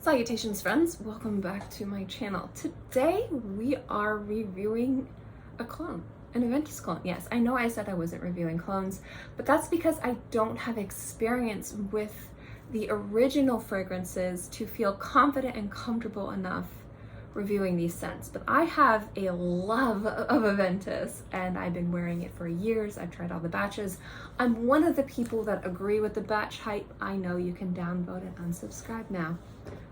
Salutations friends, welcome back to my channel. Today we are reviewing a clone, an Aventus clone. Yes, I know I said I wasn't reviewing clones, but that's because I don't have experience with the original fragrances to feel confident and comfortable enough reviewing these scents. But I have a love of Aventus and I've been wearing it for years. I've tried all the batches. I'm one of the people that agree with the batch hype. I know you can downvote and unsubscribe now.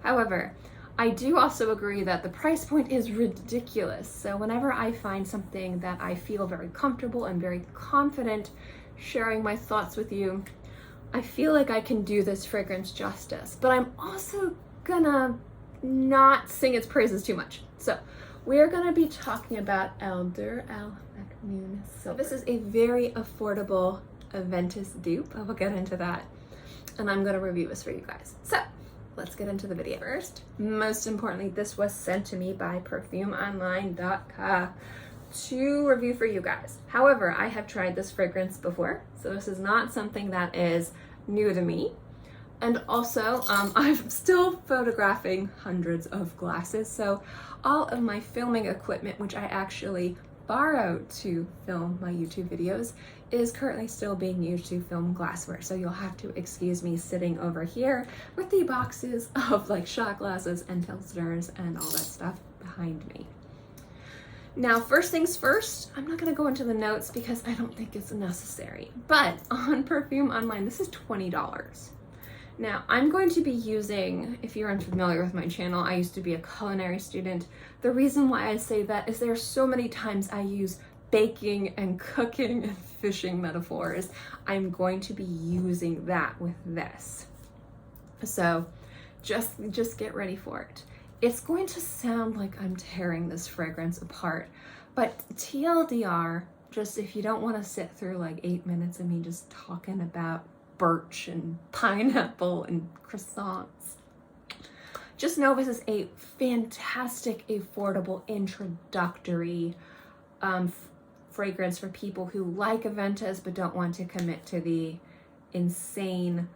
However, I do also agree that the price point is ridiculous. So whenever I find something that I feel very comfortable and very confident sharing my thoughts with you, I feel like I can do this fragrance justice. But I'm also gonna not sing its praises too much. So we're gonna be talking about Dur Al Maknoon Silver. This is a very affordable Aventus dupe. I will get into that. And I'm gonna review this for you guys. So let's get into the video. First, most importantly, this was sent to me by Perfumeonline.ca to review for you guys. However, I have tried this fragrance before, so this is not something that is new to me. And also, I'm still photographing hundreds of glasses, so all of my filming equipment, which I actually borrowed to film my YouTube videos, is currently still being used to film glassware. So you'll have to excuse me sitting over here with the boxes of like shot glasses and pilsners and all that stuff behind me. Now, first things first, I'm not gonna go into the notes because I don't think it's necessary, but on Perfumeonline, this is $20. Now, I'm going to be using, if you're unfamiliar with my channel, I used to be a culinary student. The reason why I say that is there are so many times I use baking and cooking and fishing metaphors. I'm going to be using that with this. So just get ready for it. It's going to sound like I'm tearing this fragrance apart, but TLDR, just if you don't want to sit through like 8 minutes of me just talking about birch and pineapple and croissants, just know this is a fantastic, affordable, introductory fragrance for people who like Aventus but don't want to commit to the insane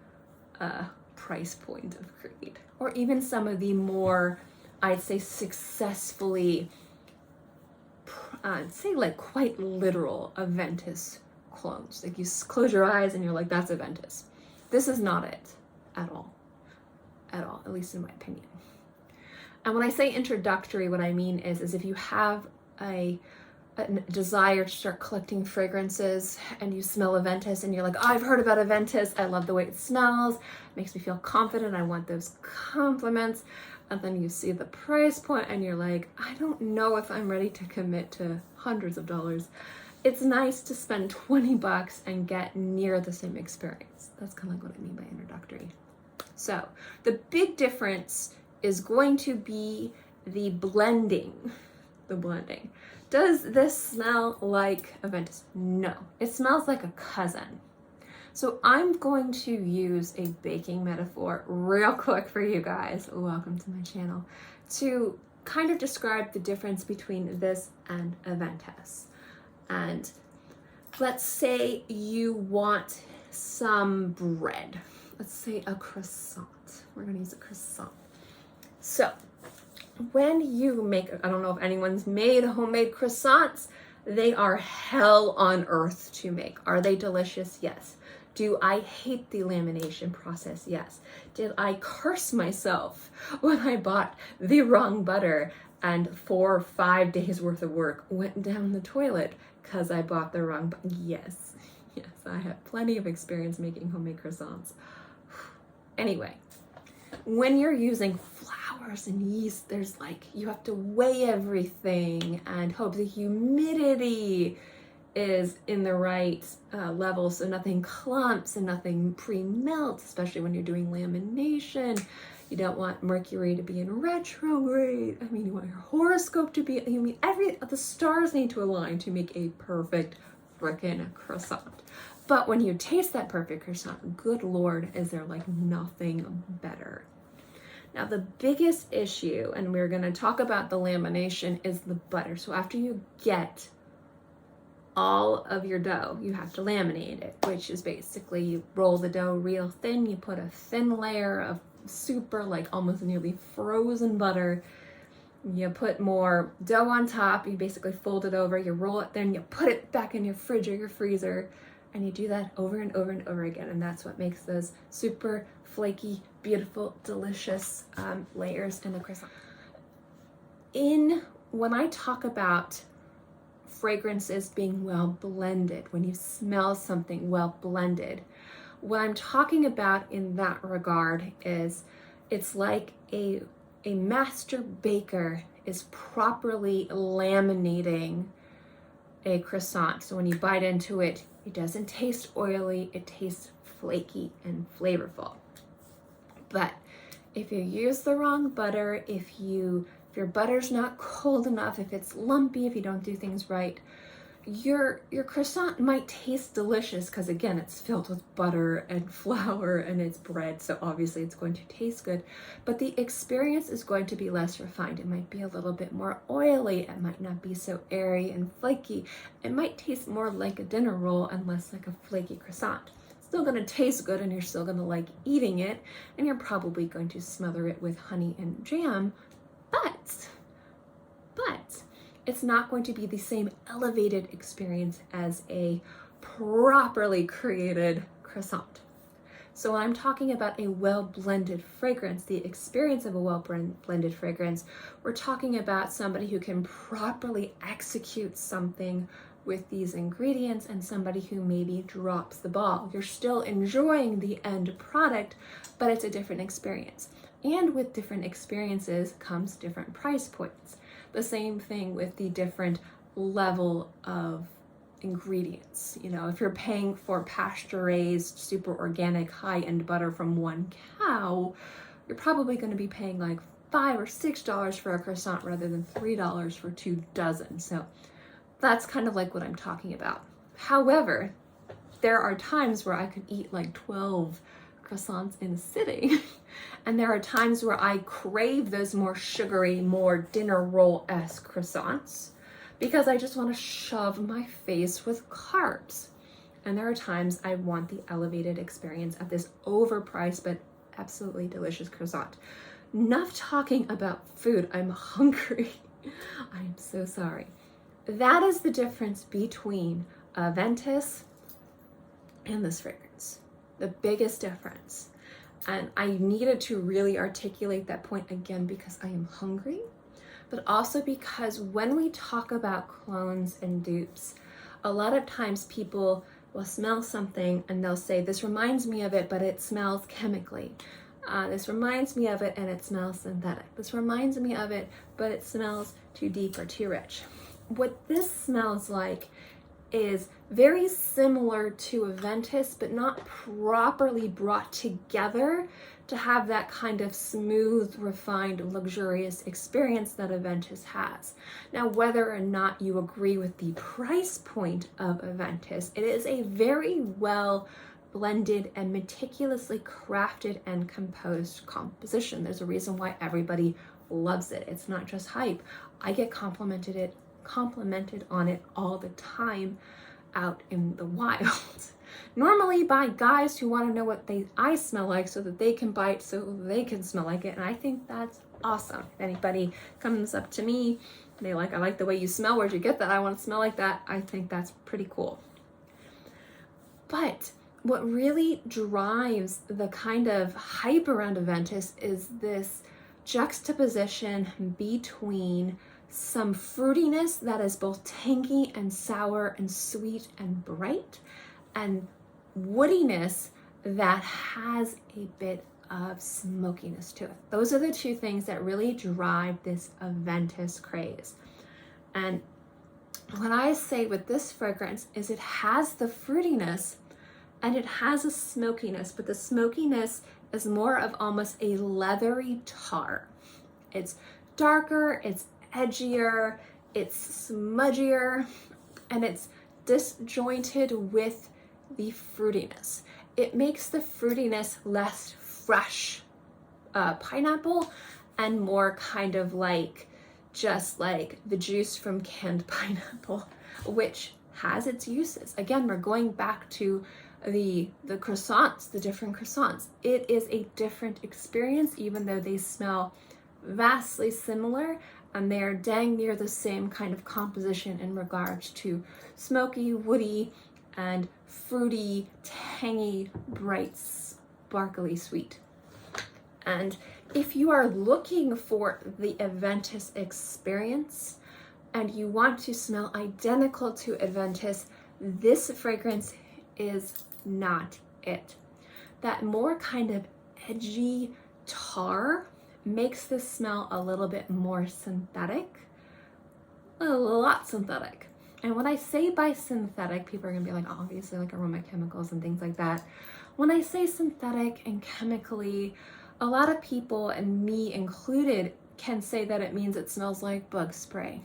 price point of Creed. Or even some of the more, I'd say, successfully, say like quite literal Aventus clones. Like you close your eyes and you're like, that's Aventus. This is not it at all, at least in my opinion. And when I say introductory, what I mean is if you have a desire to start collecting fragrances and you smell Aventus and you're like, oh, I've heard about Aventus, I love the way it smells, it makes me feel confident, I want those compliments, and then you see the price point and you're like, I don't know if I'm ready to commit to hundreds of dollars. It's nice to spend 20 bucks and get near the same experience. That's kind of like what I mean by introductory. So the big difference is going to be the blending. The blending. Does this smell like Aventus? No, it smells like a cousin. So I'm going to use a baking metaphor real quick for you guys. Welcome to my channel. To kind of describe the difference between this and Aventus. And let's say you want some bread. Let's say a croissant. We're gonna use a croissant. So when you make, I don't know if anyone's made homemade croissants, they are hell on earth to make. Are they delicious? Yes. Do I hate the lamination process? Yes. Did I curse myself when I bought the wrong butter and 4 or 5 days worth of work went down the toilet because I bought the wrong butter? Yes. Yes, I have plenty of experience making homemade croissants. Anyway, when you're using flours and yeast, there's like, you have to weigh everything and hope the humidity is in the right level so nothing clumps and nothing pre-melts, especially when you're doing lamination. You don't want Mercury to be in retrograde. I mean, you want your horoscope to be, the stars need to align to make a perfect frickin' croissant. But when you taste that perfect croissant, good Lord, is there like nothing better. Now the biggest issue, and we're gonna talk about the lamination, is the butter. So after you get all of your dough, you have to laminate it, which is basically you roll the dough real thin, you put a thin layer of super like almost nearly frozen butter. You put more dough on top, you basically fold it over, you roll it, then you put it back in your fridge or your freezer, and you do that over and over and over again. And that's what makes those super flaky, beautiful, delicious layers in the croissant. When I talk about fragrances being well blended, when you smell something well blended, what I'm talking about in that regard is it's like a master baker is properly laminating a croissant. So when you bite into it, it doesn't taste oily, it tastes flaky and flavorful. But if you use the wrong butter, if your butter's not cold enough, if it's lumpy, if you don't do things right, your croissant might taste delicious because again, it's filled with butter and flour and it's bread, so obviously it's going to taste good, but the experience is going to be less refined. It might be a little bit more oily, it might not be so airy and flaky, it might taste more like a dinner roll and less like a flaky croissant. It's still going to taste good and you're still going to like eating it, and you're probably going to smother it with honey and jam, but it's not going to be the same elevated experience as a properly created croissant. So when I'm talking about a well-blended fragrance, the experience of a well-blended fragrance, we're talking about somebody who can properly execute something with these ingredients and somebody who maybe drops the ball. You're still enjoying the end product, but it's a different experience. And with different experiences comes different price points. The same thing with the different level of ingredients. You know, if you're paying for pasture-raised, super organic, high-end butter from one cow, you're probably going to be paying like $5 or $6 for a croissant rather than $3 for 2 dozen. So that's kind of like what I'm talking about. However, there are times where I could eat like 12 croissants in a sitting. And there are times where I crave those more sugary, more dinner roll-esque croissants because I just want to shove my face with carbs. And there are times I want the elevated experience of this overpriced but absolutely delicious croissant. Enough talking about food. I'm hungry. I'm so sorry. That is the difference between Aventus and this fragrance. The biggest difference. And I needed to really articulate that point again because I am hungry, but also because when we talk about clones and dupes, a lot of times people will smell something and they'll say, this reminds me of it, but it smells chemically. This reminds me of it and it smells synthetic. This reminds me of it, but it smells too deep or too rich. What this smells like is very similar to Aventus, but not properly brought together to have that kind of smooth, refined, luxurious experience that Aventus has. Now, whether or not you agree with the price point of Aventus, it is a very well blended and meticulously crafted and composed composition. There's a reason why everybody loves it. It's not just hype. I get complimented on it all the time out in the wild. Normally by guys who want to know what I smell like so that they can buy it so they can smell like it, and I think that's awesome. If anybody comes up to me, I like the way you smell, where'd you get that? I want to smell like that. I think that's pretty cool. But what really drives the kind of hype around Aventus is this juxtaposition between some fruitiness that is both tangy and sour and sweet and bright, and woodiness that has a bit of smokiness to it. Those are the two things that really drive this Aventus craze. And what I say with this fragrance is it has the fruitiness and it has a smokiness, but the smokiness is more of almost a leathery tar. It's darker, it's edgier, it's smudgier, and it's disjointed with the fruitiness. It makes the fruitiness less fresh pineapple and more kind of like just like the juice from canned pineapple, which has its uses. Again, we're going back to the croissants, the different croissants. It is a different experience, even though they smell vastly similar, and they're dang near the same kind of composition in regards to smoky, woody, and fruity, tangy, bright, sparkly sweet. And if you are looking for the Aventus experience and you want to smell identical to Aventus, this fragrance is not it. That more kind of edgy tar makes this smell a little bit more synthetic, a lot synthetic. And when I say by synthetic, people are gonna be like, obviously like aroma chemicals and things like that. When I say synthetic and chemically, a lot of people, and me included, can say that it means it smells like bug spray.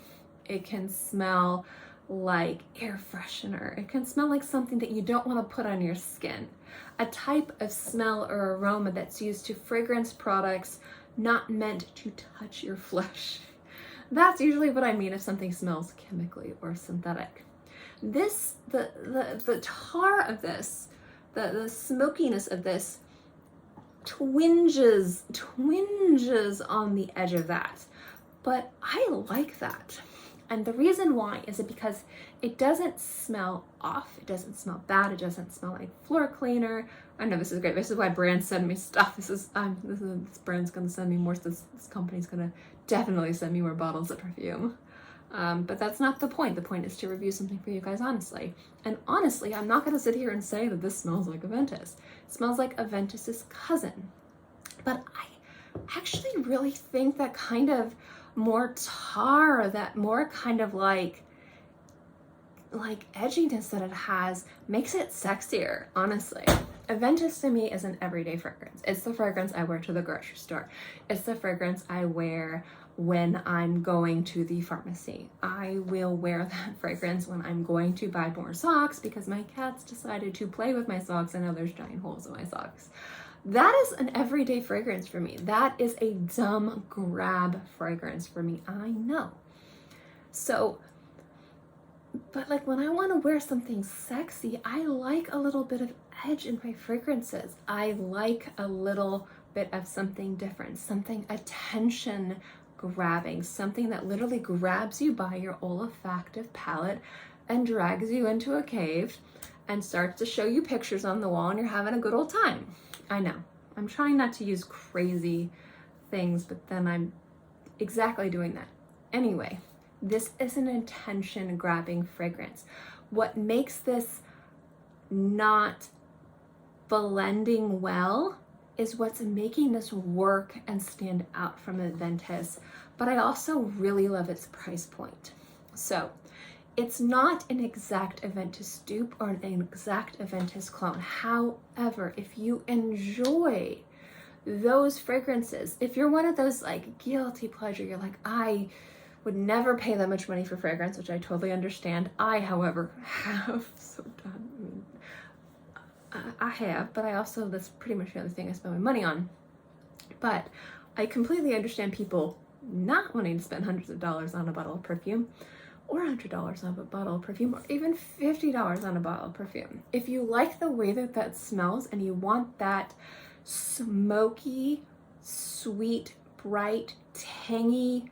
It can smell like air freshener. It can smell like something that you don't want to put on your skin. A type of smell or aroma that's used to fragrance products not meant to touch your flesh. That's usually what I mean if something smells chemically or synthetic. This, the tar of this, the smokiness of this twinges on the edge of that. But I like that. And the reason why is because it doesn't smell off. It doesn't smell bad. It doesn't smell like floor cleaner. I know this is great. This is why brands send me stuff. This brand's gonna send me more. This company's gonna definitely send me more bottles of perfume. But that's not the point. The point is to review something for you guys honestly. And honestly, I'm not gonna sit here and say that this smells like Aventus. It smells like Aventus's cousin. But I actually really think that kind of more tar, that more kind of like edginess that it has makes it sexier, honestly. Aventus to me is an everyday fragrance. It's the fragrance I wear to the grocery store. It's the fragrance I wear when I'm going to the pharmacy. I will wear that fragrance when I'm going to buy more socks because my cats decided to play with my socks and now there's giant holes in my socks. That is an everyday fragrance for me. That is a dumb grab fragrance for me. I know. So, but like when I want to wear something sexy, I like a little bit of edge in my fragrances. I like a little bit of something different, something attention grabbing, something that literally grabs you by your olfactive palate and drags you into a cave and starts to show you pictures on the wall and you're having a good old time. I know. I'm trying not to use crazy things, but then I'm exactly doing that. Anyway, this is an attention grabbing fragrance. What makes this not blending well is what's making this work and stand out from Aventus, but I also really love its price point. So it's not an exact Aventus dupe or an exact Aventus clone. However, if you enjoy those fragrances, if you're one of those like guilty pleasure, you're like, I would never pay that much money for fragrance, which I totally understand. I, however, have. So done. I have, but I also, that's pretty much the other thing I spend my money on. But I completely understand people not wanting to spend hundreds of dollars on a bottle of perfume, or $100 on a bottle of perfume, or even $50 on a bottle of perfume. If you like the way that that smells and you want that smoky, sweet, bright, tangy,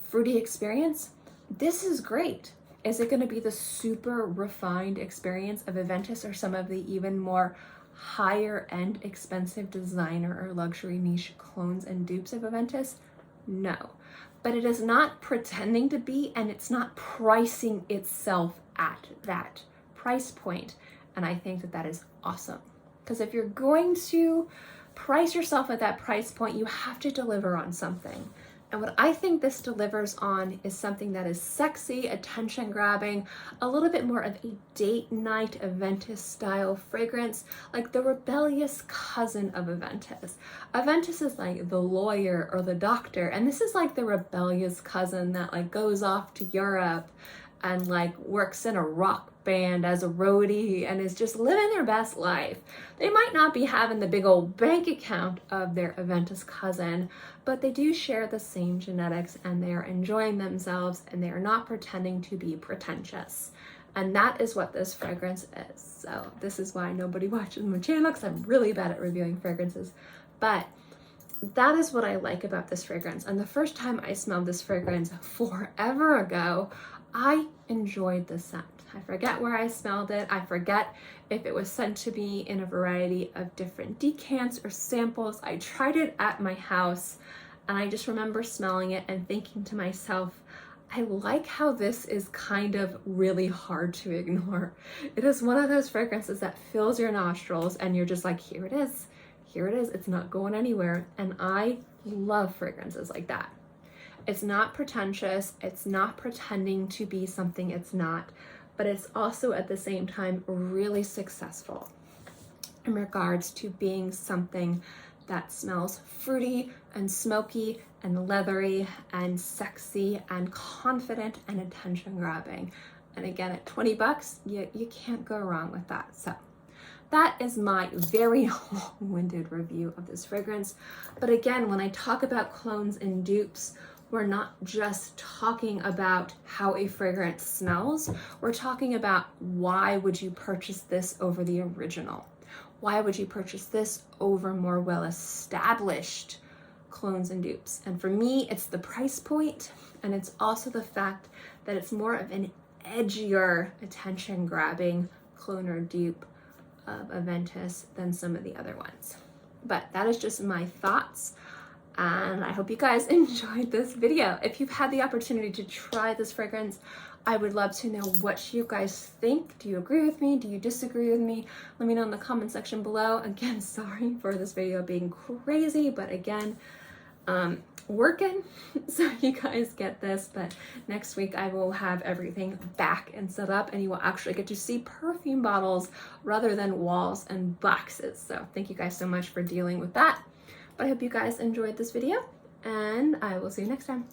fruity experience, this is great. Is it going to be the super refined experience of Aventus or some of the even more higher end expensive designer or luxury niche clones and dupes of Aventus? No. But it is not pretending to be, and it's not pricing itself at that price point. And I think that that is awesome. Because if you're going to price yourself at that price point, you have to deliver on something. And what I think this delivers on is something that is sexy, attention grabbing, a little bit more of a date night Aventus style fragrance, like the rebellious cousin of Aventus. Aventus is like the lawyer or the doctor, and this is like the rebellious cousin that like goes off to Europe and like works in a rock band as a roadie and is just living their best life. They might not be having the big old bank account of their Aventus cousin, but they do share the same genetics and they are enjoying themselves and they are not pretending to be pretentious. And that is what this fragrance is. So this is why nobody watches my channel, because I'm really bad at reviewing fragrances. But that is what I like about this fragrance. And the first time I smelled this fragrance forever ago, I enjoyed the scent. I forget where I smelled it. I forget if it was sent to me in a variety of different decants or samples. I tried it at my house, and I just remember smelling it and thinking to myself, I like how this is kind of really hard to ignore. It is one of those fragrances that fills your nostrils and you're just like, here it is. Here it is. It's not going anywhere. And I love fragrances like that. It's not pretentious. It's not pretending to be something it's not, but it's also at the same time really successful in regards to being something that smells fruity and smoky and leathery and sexy and confident and attention grabbing. And again, at 20 bucks, you can't go wrong with that. So that is my very long-winded review of this fragrance. But again, when I talk about clones and dupes, we're not just talking about how a fragrance smells. We're talking about why would you purchase this over the original? Why would you purchase this over more well-established clones and dupes? And for me, it's the price point, and it's also the fact that it's more of an edgier, attention-grabbing clone or dupe of Aventus than some of the other ones. But that is just my thoughts, and I hope you guys enjoyed this video. If you've had the opportunity to try this fragrance, I would love to know what you guys think. Do you agree with me? Do you disagree with me? Let me know in the comment section below. Again, sorry for this video being crazy, but again, working so you guys get this. But next week I will have everything back and set up, and you will actually get to see perfume bottles rather than walls and boxes. So thank you guys so much for dealing with that. But I hope you guys enjoyed this video, and I will see you next time.